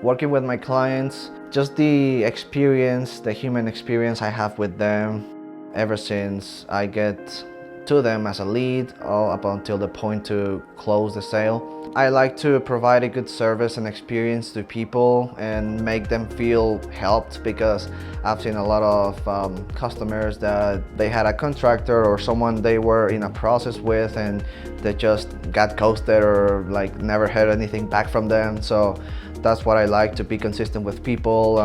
Working with my clients, just the experience, the human experience I have with them ever since I get to them as a lead all up until the point to close the sale. I like to provide a good service and experience to people and make them feel helped, because I've seen a lot of customers that they had a contractor or someone they were in a process with and they just got ghosted or like never heard anything back from them. So that's what I like, to be consistent with people.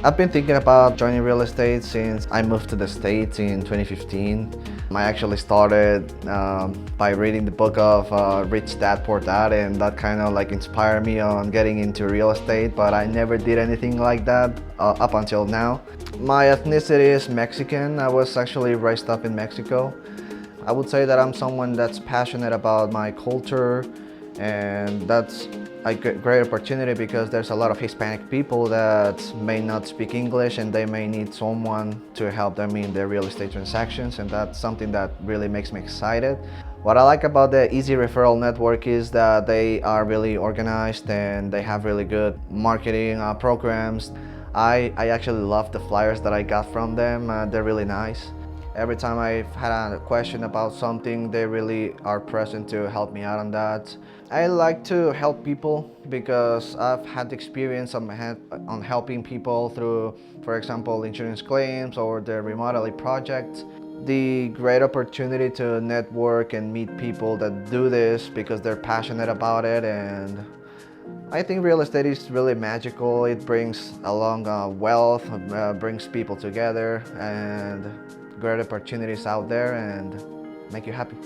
I've been thinking about joining real estate since I moved to the States in 2015. I actually started by reading the book of Rich Dad Poor Dad, and that kind of like inspired me on getting into real estate, but I never did anything like that up until now. My ethnicity is Mexican. I was actually raised up in Mexico. I would say that I'm someone that's passionate about my culture, and that's a great opportunity because there's a lot of Hispanic people that may not speak English and they may need someone to help them in their real estate transactions, and that's something that really makes me excited. What I like about the Easy Referral Network is that they are really organized and they have really good marketing programs. I actually love the flyers that I got from them. They're really nice. Every time I've had a question about something, they really are present to help me out on that. I like to help people because I've had experience on helping people through, for example, insurance claims or their remodeling projects. The great opportunity to network and meet people that do this because they're passionate about it, and I think real estate is really magical. It brings along wealth, brings people together, and great opportunities out there and make you happy.